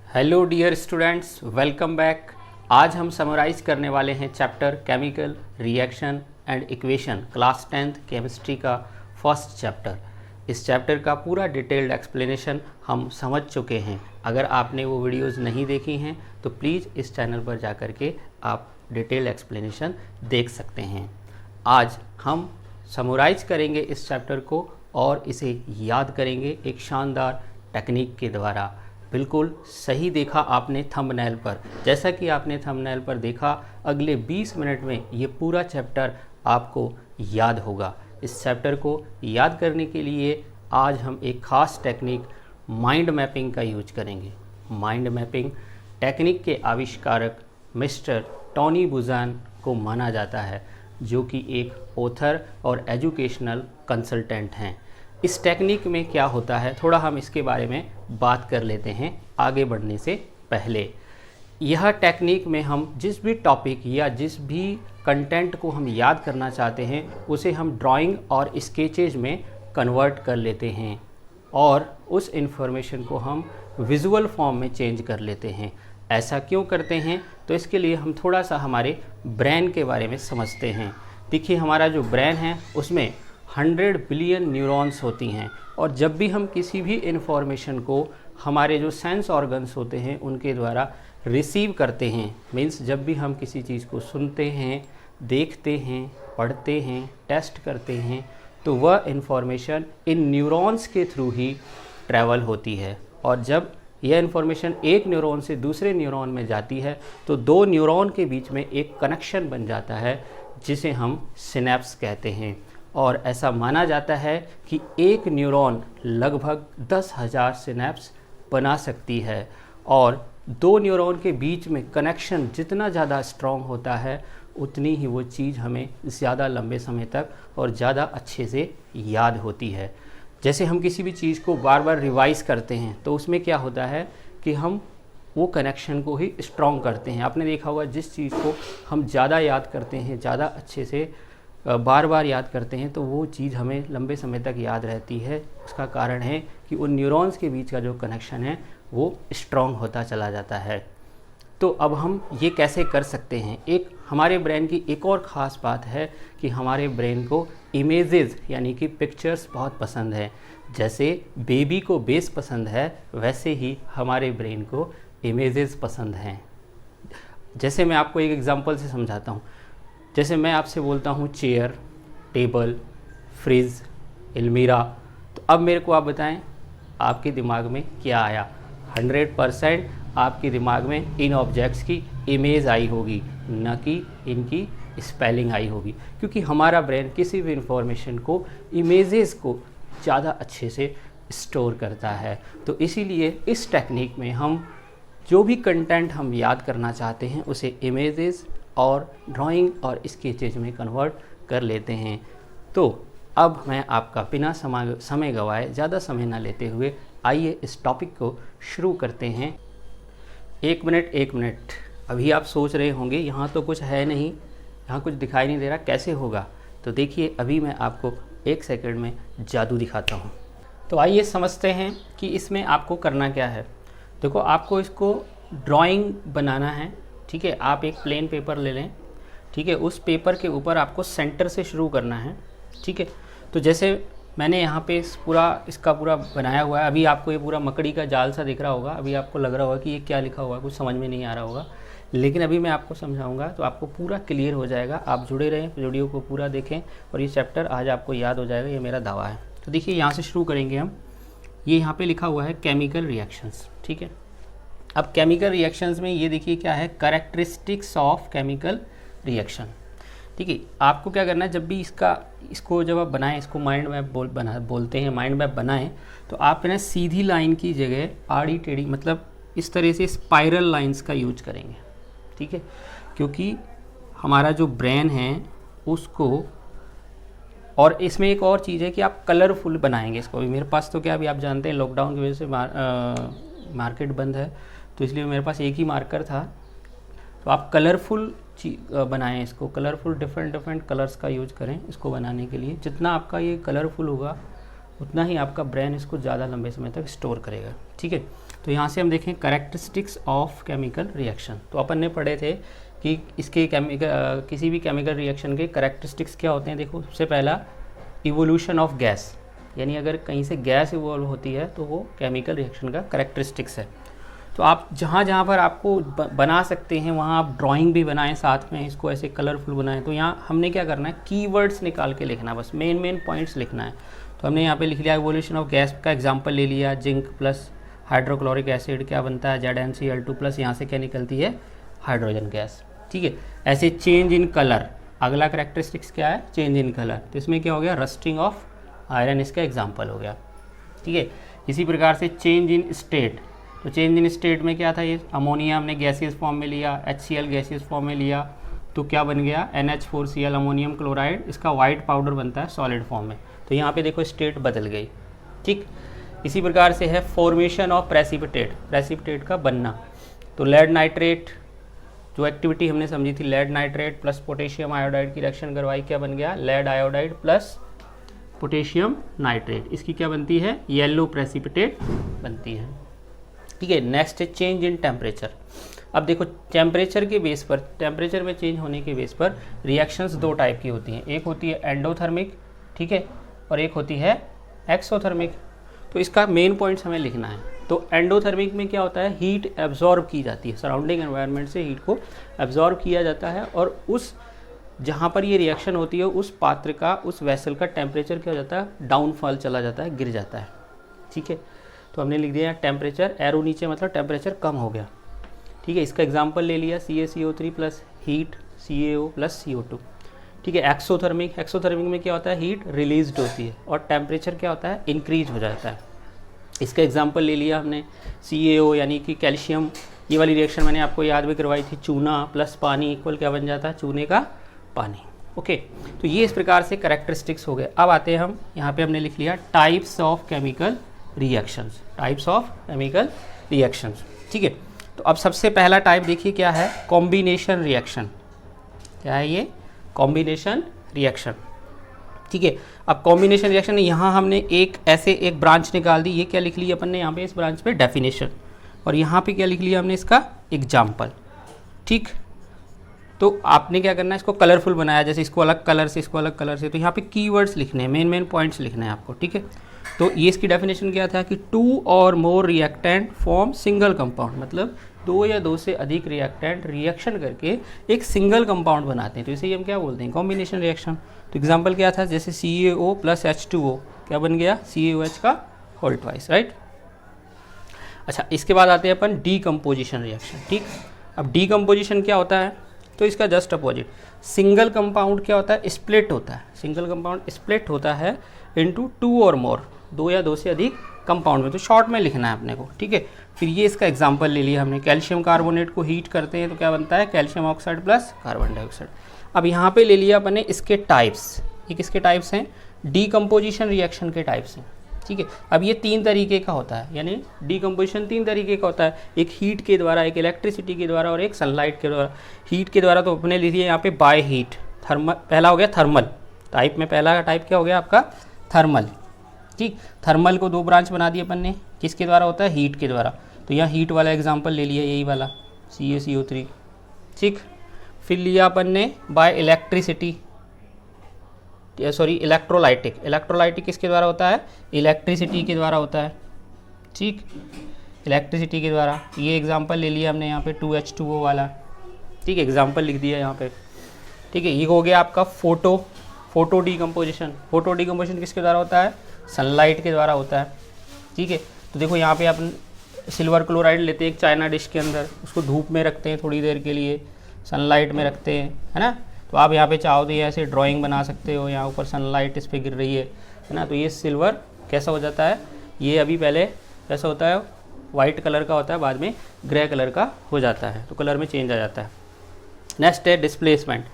Hello dear students, welcome back. आज हम summarise करने वाले हैं chapter chemical reaction and equation class 10th chemistry का फर्स्ट चैप्टर। इस चैप्टर का पूरा डिटेल्ड एक्सप्लेनेशन हम समझ चुके हैं। अगर आपने वो वीडियोस नहीं देखी हैं तो प्लीज़ इस चैनल पर जा कर के आप डिटेल्ड एक्सप्लेनेशन देख सकते हैं। आज हम समराइज करेंगे इस चैप्टर को और इसे याद करेंगे एक शानदार टेक्निक के द्वारा। बिल्कुल सही देखा आपने थंबनेल पर। जैसा कि आपने थंबनेल पर देखा, अगले 20 मिनट में ये पूरा चैप्टर आपको याद होगा। इस चैप्टर को याद करने के लिए आज हम एक ख़ास टेक्निक माइंड मैपिंग का यूज करेंगे। माइंड मैपिंग टेक्निक के आविष्कारक मिस्टर टोनी बुज़ान को माना जाता है, जो कि एक ऑथर और एजुकेशनल कंसल्टेंट हैं। इस टेक्निक में क्या होता है, थोड़ा हम इसके बारे में बात कर लेते हैं आगे बढ़ने से पहले। यह टेक्निक में हम जिस भी टॉपिक या जिस भी कंटेंट को हम याद करना चाहते हैं उसे हम ड्राइंग और स्केचेज में कन्वर्ट कर लेते हैं और उस इन्फॉर्मेशन को हम विजुअल फॉर्म में चेंज कर लेते हैं। ऐसा क्यों करते हैं? तो इसके लिए हम थोड़ा सा हमारे ब्रेन के बारे में समझते हैं। देखिए, हमारा जो ब्रेन है उसमें 100 बिलियन न्यूरॉन्स होती हैं और जब भी हम किसी भी इन्फॉर्मेशन को हमारे जो सेंस ऑर्गन्स होते हैं उनके द्वारा रिसीव करते हैं, मीन्स जब भी हम किसी चीज़ को सुनते हैं, देखते हैं, पढ़ते हैं, टेस्ट करते हैं, तो वह इन्फॉर्मेशन इन न्यूरॉन्स के थ्रू ही ट्रैवल होती है। और जब यह इन्फॉर्मेशन एक न्यूरॉन से दूसरे न्यूरॉन में जाती है तो दो न्यूरॉन के बीच में एक कनेक्शन बन जाता है जिसे हम सिनेप्स कहते हैं। और ऐसा माना जाता है कि एक न्यूरॉन लगभग 10,000 सिनेप्स बना सकती है और दो न्यूरॉन के बीच में कनेक्शन जितना ज़्यादा स्ट्रॉन्ग होता है उतनी ही वो चीज़ हमें ज़्यादा लंबे समय तक और ज़्यादा अच्छे से याद होती है। जैसे हम किसी भी चीज़ को बार बार रिवाइज़ करते हैं तो उसमें क्या होता है कि हम वो कनेक्शन को ही स्ट्रॉन्ग करते हैं। आपने देखा होगा, जिस चीज़ को हम ज़्यादा याद करते हैं, ज़्यादा अच्छे से बार बार याद करते हैं, तो वो चीज़ हमें लंबे समय तक याद रहती है। उसका कारण है कि उन न्यूरॉन्स के बीच का जो कनेक्शन है वो स्ट्रॉन्ग होता चला जाता है। तो अब हम ये कैसे कर सकते हैं? एक हमारे ब्रेन की एक और ख़ास बात है कि हमारे ब्रेन को इमेजेस यानी कि पिक्चर्स बहुत पसंद है। जैसे बेबी को बेस पसंद है, वैसे ही हमारे ब्रेन को इमेजेस पसंद हैं। जैसे मैं आपको एक एग्जांपल से समझाता हूँ। जैसे मैं आपसे बोलता हूँ चेयर, टेबल, फ्रिज, अलमीरा, तो अब मेरे को आप बताएं आपके दिमाग में क्या आया। 100% आपके दिमाग में इन ऑब्जेक्ट्स की इमेज आई होगी, न कि इनकी स्पेलिंग आई होगी, क्योंकि हमारा ब्रेन किसी भी इंफॉर्मेशन को, इमेजेस को ज़्यादा अच्छे से स्टोर करता है। तो इसीलिए इस टेक्निक में हम जो भी कंटेंट हम याद करना चाहते हैं उसे इमेजेस और ड्राइंग और स्केचेज में कन्वर्ट कर लेते हैं। तो अब मैं आपका बिना समय गवाए, ज़्यादा समय ना लेते हुए, आइए इस टॉपिक को शुरू करते हैं। एक मिनट, अभी आप सोच रहे होंगे यहाँ तो कुछ है नहीं, यहाँ कुछ दिखाई नहीं दे रहा, कैसे होगा? तो देखिए, अभी मैं आपको 1 सेकंड में जादू दिखाता हूँ। तो आइए समझते हैं कि इसमें आपको करना क्या है। देखो, आपको इसको ड्राइंग बनाना है, ठीक है। आप एक प्लेन पेपर ले लें, ठीक है। उस पेपर के ऊपर आपको सेंटर से शुरू करना है, ठीक है। तो जैसे मैंने यहाँ पे इसका पूरा बनाया हुआ है। अभी आपको ये पूरा मकड़ी का जाल सा दिख रहा होगा। अभी आपको लग रहा होगा कि ये क्या लिखा हुआ है, कुछ समझ में नहीं आ रहा होगा, लेकिन अभी मैं आपको समझाऊंगा तो आपको पूरा क्लियर हो जाएगा। आप जुड़े रहें, वीडियो को पूरा देखें और ये चैप्टर आज आपको याद हो जाएगा, ये मेरा दावा है। तो देखिए, यहाँ से शुरू करेंगे हम। ये यहाँ पर लिखा हुआ है केमिकल रिएक्शंस, ठीक है। अब केमिकल रिएक्शंस में ये देखिए क्या है, कैरेक्टरिस्टिक्स ऑफ केमिकल रिएक्शन, ठीक है। आपको क्या करना है, जब भी इसको जब आप बनाएं, इसको माइंड मैप बोलते हैं, माइंड मैप बनाएं, तो आप ना सीधी लाइन की जगह आड़ी टेढ़ी, मतलब इस तरह से स्पाइरल लाइंस का यूज करेंगे, ठीक है। क्योंकि हमारा जो ब्रेन है उसको, और इसमें एक और चीज़ है कि आप कलरफुल बनाएंगे इसको। मेरे पास तो क्या, अभी आप जानते हैं लॉकडाउन की वजह से मार्केट बंद है, तो इसलिए मेरे पास एक ही मार्कर था। तो आप कलरफुल बनाएं इसको, कलरफुल डिफरेंट कलर्स का यूज करें इसको बनाने के लिए। जितना आपका ये कलरफुल होगा उतना ही आपका ब्रेन इसको ज़्यादा लंबे समय तक स्टोर करेगा, ठीक है। तो यहाँ से हम देखें कैरेक्टरिस्टिक्स ऑफ केमिकल रिएक्शन। तो अपन ने पढ़े थे कि इसके किसी भी केमिकल रिएक्शन के कैरेक्टरिस्टिक्स क्या होते हैं। देखो, सबसे पहला इवोल्यूशन ऑफ गैस, यानी अगर कहीं से गैस इवॉल्व होती है तो वो केमिकल रिएक्शन का कैरेक्टरिस्टिक्स है। तो आप जहाँ जहाँ पर आपको बना सकते हैं वहाँ आप ड्राइंग भी बनाएं, साथ में इसको ऐसे कलरफुल बनाएं। तो यहाँ हमने क्या करना है, कीवर्ड्स निकाल के लिखना है, बस मेन पॉइंट्स लिखना है। तो हमने यहाँ पे लिख लिया इवोल्यूशन ऑफ गैस का एग्जांपल ले लिया, जिंक प्लस हाइड्रोक्लोरिक एसिड क्या बनता है, ZnCl2 प्लस यहाँ से क्या निकलती है, हाइड्रोजन गैस। ठीक है, ऐसे चेंज इन कलर, अगला करेक्टरिस्टिक्स क्या है, चेंज इन कलर। तो इसमें क्या हो गया, रस्टिंग ऑफ आयरन इसका एग्जाम्पल हो गया। ठीक है, इसी प्रकार से चेंज इन स्टेट, तो चेंज इन स्टेट में क्या था, ये अमोनिया हमने गैसियस फॉर्म में लिया, HCl गैसियस फॉर्म में लिया, तो क्या बन गया, NH4Cl अमोनियम क्लोराइड, इसका वाइट पाउडर बनता है सॉलिड फॉर्म में। तो यहाँ पे देखो स्टेट बदल गई। ठीक, इसी प्रकार से है फॉर्मेशन ऑफ प्रेसिपिटेट, प्रेसिपिटेट का बनना। तो लेड नाइट्रेट, जो एक्टिविटी हमने समझी थी, lead nitrate plus potassium iodide की रिएक्शन करवाई, क्या बन गया, lead iodide plus potassium nitrate, इसकी क्या बनती है, येलो प्रेसिपिटेट बनती है। ठीक है, नेक्स्ट है चेंज इन टेम्परेचर। अब देखो टेम्परेचर के बेस पर, टेम्परेचर में चेंज होने के बेस पर रिएक्शंस दो टाइप की होती हैं, एक होती है एंडोथर्मिक, ठीक है, और एक होती है एक्सोथर्मिक। तो इसका मेन पॉइंट्स हमें लिखना है। तो एंडोथर्मिक में क्या होता है, हीट एब्जॉर्ब की जाती है, सराउंडिंग एनवायरनमेंट से हीट को एब्जॉर्ब किया जाता है, और उस जहाँ पर ये रिएक्शन होती है उस पात्र का, उस वेसल का टेम्परेचर क्या हो जाता है, डाउनफॉल चला जाता है, गिर जाता है। ठीक है, तो हमने लिख दिया टेम्परेचर, एरो नीचे मतलब टेम्परेचर कम हो गया। ठीक है, इसका एग्जांपल ले लिया CaCO3 plus heat CaO plus CO2। ठीक है, एक्सोथर्मिक, एक्सोथर्मिक में क्या होता है, हीट रिलीज्ड होती है और टेम्परेचर क्या होता है, इंक्रीज हो जाता है। इसका एग्जांपल ले लिया हमने CaO यानी कि कैल्शियम, ये वाली रिएक्शन मैंने आपको याद भी करवाई थी, चूना प्लस पानी इक्वल क्या बन जाता है, चूने का पानी। ओके, तो ये इस प्रकार से कैरेक्टरिस्टिक्स हो गए। अब आते हैं हम, यहाँ पे हमने लिख लिया types of chemical reactions, types of chemical reactions. ठीक है, तो अब सबसे पहला टाइप देखिए क्या है, कॉम्बिनेशन रिएक्शन। क्या है ये, कॉम्बिनेशन रिएक्शन। ठीक है, अब कॉम्बिनेशन रिएक्शन, यहाँ हमने एक ऐसे एक ब्रांच निकाल दी, ये क्या लिख लिया अपन ने यहाँ पे, इस ब्रांच पे डेफिनेशन, और यहाँ पे क्या लिख लिया हमने, इसका एग्जाम्पल। ठीक, तो आपने क्या करना है, इसको कलरफुल बनाया, जैसे इसको अलग कलर से, इसको अलग कलर से। तो यहाँ पे कीवर्ड्स लिखने हैं, मेन पॉइंट्स लिखने हैं आपको। ठीक है, तो ये इसकी डेफिनेशन क्या था कि 2 और मोर रिएक्टेंट फॉर्म सिंगल कंपाउंड, मतलब 2 या 2 से अधिक रिएक्टेंट रिएक्शन करके एक सिंगल कंपाउंड बनाते हैं, तो इसे हम क्या बोलते हैं, कॉम्बिनेशन रिएक्शन। तो एग्जांपल क्या था, जैसे CaO प्लस H2O क्या बन गया, CaOH का होल ट्वाइस, राइट। अच्छा, इसके बाद आते हैं अपन डीकम्पोजिशन रिएक्शन। ठीक, अब डीकम्पोजिशन क्या होता है, तो इसका जस्ट अपोजिट, सिंगल कंपाउंड क्या होता है, स्प्लिट होता है, सिंगल कंपाउंड स्प्लिट होता है इनटू 2 और मोर, 2 या 2 से अधिक कंपाउंड में। तो शॉर्ट में लिखना है अपने को। ठीक है, फिर ये इसका एग्जांपल ले लिया हमने, कैल्शियम कार्बोनेट को हीट करते हैं तो क्या बनता है, calcium oxide plus carbon dioxide. अब यहाँ पे ले लिया अपने इसके टाइप्स, ये किसके टाइप्स हैं, डीकम्पोजिशन रिएक्शन के टाइप्स हैं। ठीक है, अब ये 3 तरीके का होता है, यानी डीकम्पोजिशन 3 तरीके का होता है, एक हीट के द्वारा, एक इलेक्ट्रिसिटी के द्वारा और एक सनलाइट के द्वारा। हीट के द्वारा तो अपने लीजिए यहाँ पे बाय हीट, थर्मल, पहला हो गया थर्मल टाइप में, पहला टाइप क्या हो गया आपका, थर्मल। ठीक, थर्मल को 2 ब्रांच बना दिए अपन ने, किसके द्वारा होता है, हीट के द्वारा। तो यहाँ हीट वाला एग्जांपल ले लिया, यही वाला CaCO3। ठीक, फिर लिया अपन ने bye electricity, sorry electrolytic, electrolytic किसके द्वारा होता है, इलेक्ट्रिसिटी के द्वारा होता है। ठीक, इलेक्ट्रिसिटी के द्वारा, ये एग्जांपल ले लिया हमने यहाँ पे 2H2O वाला। ठीक, एग्जांपल लिख दिया यहाँ पे। ठीक है, ये हो गया आपका फोटो डीकम्पोजिशन। फोटो डीकम्पोजिशन किसके द्वारा होता है, सनलाइट के द्वारा होता है। ठीक है, तो देखो यहाँ पे अपन सिल्वर क्लोराइड लेते हैं एक चाइना डिश के अंदर, उसको धूप में रखते हैं थोड़ी देर के लिए, सनलाइट में रखते हैं, है ना। तो आप यहाँ पे चाहो तो ये ऐसे ड्राइंग बना सकते हो, यहाँ ऊपर सनलाइट इस पर गिर रही है ना। तो ये सिल्वर कैसा हो जाता है, ये अभी पहले कैसा होता है, वाइट कलर का होता है, बाद में ग्रे कलर का हो जाता है, तो कलर में चेंज आ जाता है। नेक्स्ट है डिस्प्लेसमेंट।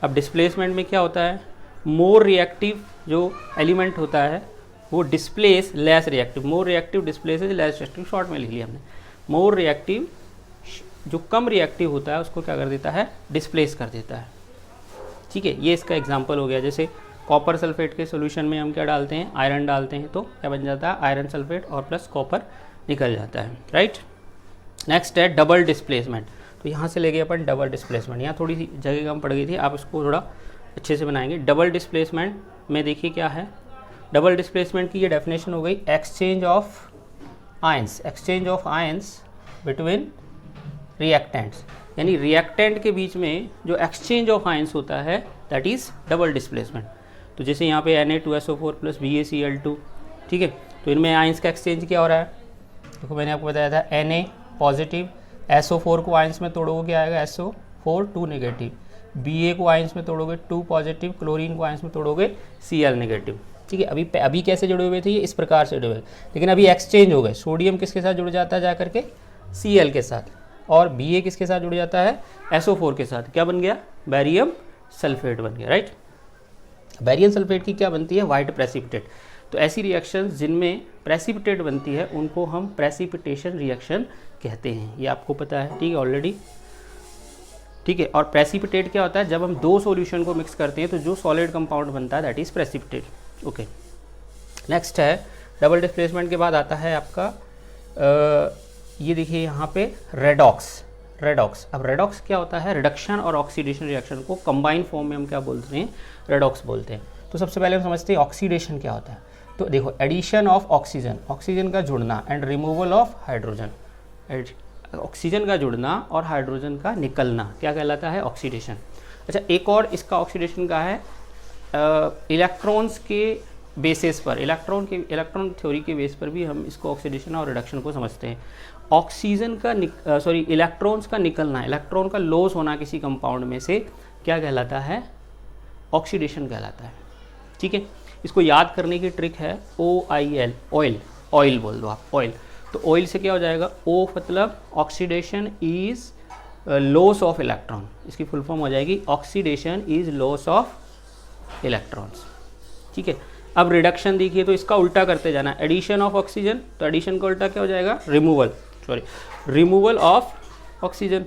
अब डिस्प्लेसमेंट में क्या होता है, मोर रिएक्टिव जो एलिमेंट होता है वो displace less reactive, more reactive displaces less reactive, short में लिख लिया हमने। मोर रिएक्टिव जो कम रिएक्टिव होता है उसको क्या कर देता है, डिस्प्लेस कर देता है। ठीक है, ये इसका एग्जांपल हो गया। जैसे कॉपर सल्फेट के सॉल्यूशन में हम क्या डालते हैं, आयरन डालते हैं, तो क्या बन जाता है, आयरन सल्फेट और प्लस कॉपर निकल जाता है, राइट। नेक्स्ट है डबल डिस्प्लेसमेंट। तो यहाँ से लेके अपन डबल डिस्प्लेसमेंट, यहाँ थोड़ी सी जगह कम पड़ गई थी, आप इसको थोड़ा अच्छे से बनाएंगे। डबल डिस्प्लेसमेंट में देखिए क्या है, डबल डिस्प्लेसमेंट की ये डेफिनेशन हो गई, exchange of ions, exchange of ions between reactants, यानी रिएक्टेंट के बीच में जो एक्सचेंज ऑफ आयंस होता है दैट इज़ डबल डिस्प्लेसमेंट। तो जैसे यहाँ पे Na2SO4 प्लस BaCl2, ठीक है, तो इनमें आयंस का एक्सचेंज क्या हो रहा है, देखो मैंने आपको बताया था Na पॉजिटिव, SO4 को आयंस में तोड़ोगे क्या आएगा, SO4 2 नेगेटिव, Ba को आयंस में तोड़ोगे 2 पॉजिटिव, क्लोरीन को आयंस में तोड़ोगे Cl नेगेटिव, ठीक है। अभी कैसे जुड़े हुए थे ये, इस प्रकार से जुड़े हुए, लेकिन अभी एक्सचेंज हो गए, सोडियम किसके साथ जुड़ जाता है जा करके, Cl के साथ, और Ba किसके साथ जुड़ जाता है, SO4 के साथ, क्या बन गया, बैरियम सल्फेट बन गया, राइट। बैरियम सल्फेट की क्या बनती है, वाइट प्रेसिपिटेट। तो ऐसी रिएक्शंस जिनमें प्रेसिपिटेट बनती है उनको हम प्रेसिपिटेशन रिएक्शन कहते हैं, ये आपको पता है, ठीक है, ऑलरेडी, ठीक है। और प्रेसिपिटेट क्या होता है, जब हम दो सॉल्यूशन को मिक्स करते हैं तो जो सॉलिड कंपाउंड बनता है that is precipitate. Okay, next है डबल डिस्प्लेसमेंट के बाद आता है आपका ये देखिए यहाँ पे रेडॉक्स। रेडॉक्स, अब रेडॉक्स क्या होता है, रिडक्शन और ऑक्सीडेशन रिएक्शन को कंबाइन फॉर्म में हम क्या बोलते हैं, रेडॉक्स बोलते हैं। तो सबसे पहले हम समझते हैं ऑक्सीडेशन क्या होता है। तो देखो, एडिशन ऑफ ऑक्सीजन, ऑक्सीजन का जुड़ना, and removal of hydrogen, oxygen का जुड़ना और हाइड्रोजन का निकलना क्या कहलाता है, ऑक्सीडेशन। अच्छा, एक और इसका ऑक्सीडेशन का है इलेक्ट्रॉन्स के बेसिस पर, इलेक्ट्रॉन थ्योरी के बेस पर भी हम इसको ऑक्सीडेशन और रिडक्शन को समझते हैं। ऑक्सीजन का इलेक्ट्रॉन्स का निकलना, इलेक्ट्रॉन का लॉस होना किसी कंपाउंड में से क्या कहलाता है, ऑक्सीडेशन कहलाता है, ठीक है। इसको याद करने की ट्रिक है OIL, ऑयल, ऑयल बोल दो आप, ऑयल। तो ऑयल से क्या हो जाएगा, O मतलब oxidation is loss of electron, इसकी फुल फॉर्म हो जाएगी oxidation is loss of electrons, ठीक है। अब रिडक्शन देखिए, तो इसका उल्टा करते जाना, एडिशन ऑफ ऑक्सीजन, तो एडिशन का उल्टा क्या हो जाएगा, रिमूवल ऑफ ऑक्सीजन।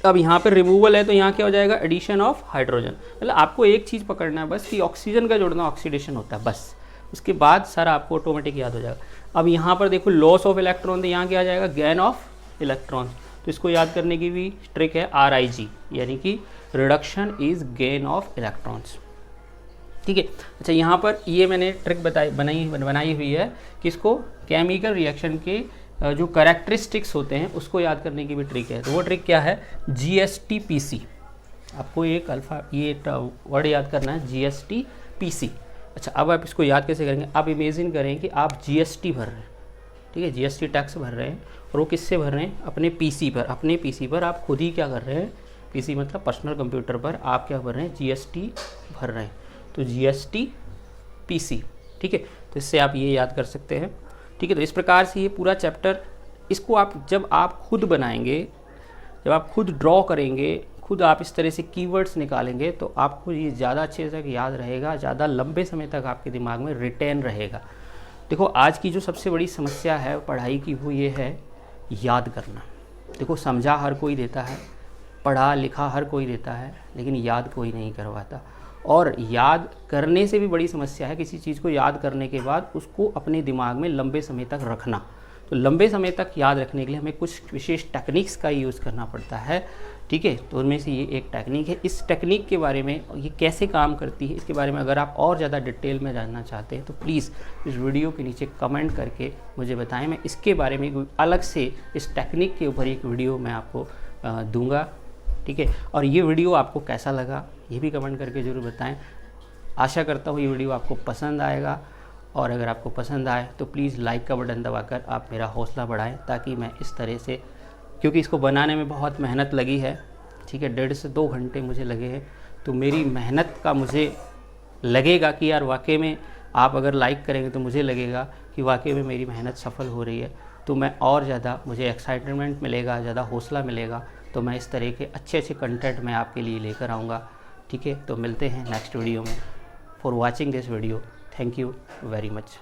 अब यहाँ पर रिमूवल है तो यहाँ क्या हो जाएगा, एडिशन ऑफ हाइड्रोजन। मतलब आपको एक चीज़ पकड़ना है बस कि ऑक्सीजन का जुड़ना ऑक्सीडेशन होता है, बस उसके बाद सारा आपको ऑटोमेटिक याद हो जाएगा। अब यहाँ पर देखो लॉस ऑफ इलेक्ट्रॉन, तो यहाँ क्या आ जाएगा, गेन ऑफ इलेक्ट्रॉन। तो इसको याद करने की भी ट्रिक है RIG, यानी कि reduction is gain of electrons, ठीक है। अच्छा, यहाँ पर ये मैंने ट्रिक बनाई हुई है कि इसको केमिकल रिएक्शन के जो कैरेक्टरिस्टिक्स होते हैं उसको याद करने की भी ट्रिक है। तो वो ट्रिक क्या है, GST-PC, आपको एक ये वर्ड याद करना है, GST-PC। अच्छा, अब आप इसको याद कैसे करेंगे, आप इमेजिन करें कि आप GST भर रहे हैं, ठीक है, GST टैक्स भर रहे हैं, और वो किससे भर रहे हैं, अपने PC पर। अपने PC पर आप खुद ही क्या कर रहे हैं, PC मतलब पर्सनल कंप्यूटर पर आप क्या भर रहे हैं, GST भर रहे हैं। तो GST-PC, ठीक है। तो इससे आप ये याद कर सकते हैं, ठीक है। तो इस प्रकार से ये पूरा चैप्टर, इसको आप जब आप खुद बनाएंगे, जब आप खुद ड्रॉ करेंगे, खुद आप इस तरह से कीवर्ड्स निकालेंगे, तो आपको ये ज़्यादा अच्छे से याद रहेगा, ज़्यादा लंबे समय तक आपके दिमाग में रिटेन रहेगा। देखो, आज की जो सबसे बड़ी समस्या है पढ़ाई की वो ये है याद करना। देखो, समझा हर कोई देता है, पढ़ा लिखा हर कोई देता है, लेकिन याद कोई नहीं करवाता। और याद करने से भी बड़ी समस्या है किसी चीज़ को याद करने के बाद उसको अपने दिमाग में लंबे समय तक रखना। तो लंबे समय तक याद रखने के लिए हमें कुछ विशेष टेक्निक्स का यूज़ करना पड़ता है, ठीक है। तो उनमें से ये एक टेक्निक है। इस टेक्निक के बारे में, ये कैसे काम करती है, इसके बारे में अगर आप और ज़्यादा डिटेल में जानना चाहते हैं तो प्लीज़ इस वीडियो के नीचे कमेंट करके मुझे बताएं। मैं इसके बारे में अलग से इस टेक्निक के ऊपर एक वीडियो मैं आपको दूंगा, ठीक है। और ये वीडियो आपको कैसा लगा ये भी कमेंट करके ज़रूर बताएं। आशा करता हूँ ये वीडियो आपको पसंद आएगा, और अगर आपको पसंद आए तो प्लीज़ लाइक का बटन दबाकर आप मेरा हौसला बढ़ाएं, ताकि मैं इस तरह से, क्योंकि इसको बनाने में बहुत मेहनत लगी है, ठीक है, 1.5 से 2 घंटे मुझे लगे हैं। तो मेरी मेहनत का मुझे लगेगा कि यार वाकई में आप अगर लाइक करेंगे तो मुझे लगेगा कि वाकई में मेरी मेहनत सफल हो रही है। तो मैं और ज़्यादा, मुझे एक्साइटमेंट मिलेगा, ज़्यादा हौसला मिलेगा। तो मैं इस तरह के अच्छे अच्छे कंटेंट मैं आपके लिए लेकर आऊँगा, ठीक है। तो मिलते हैं नेक्स्ट वीडियो में। For watching this video, thank you very much.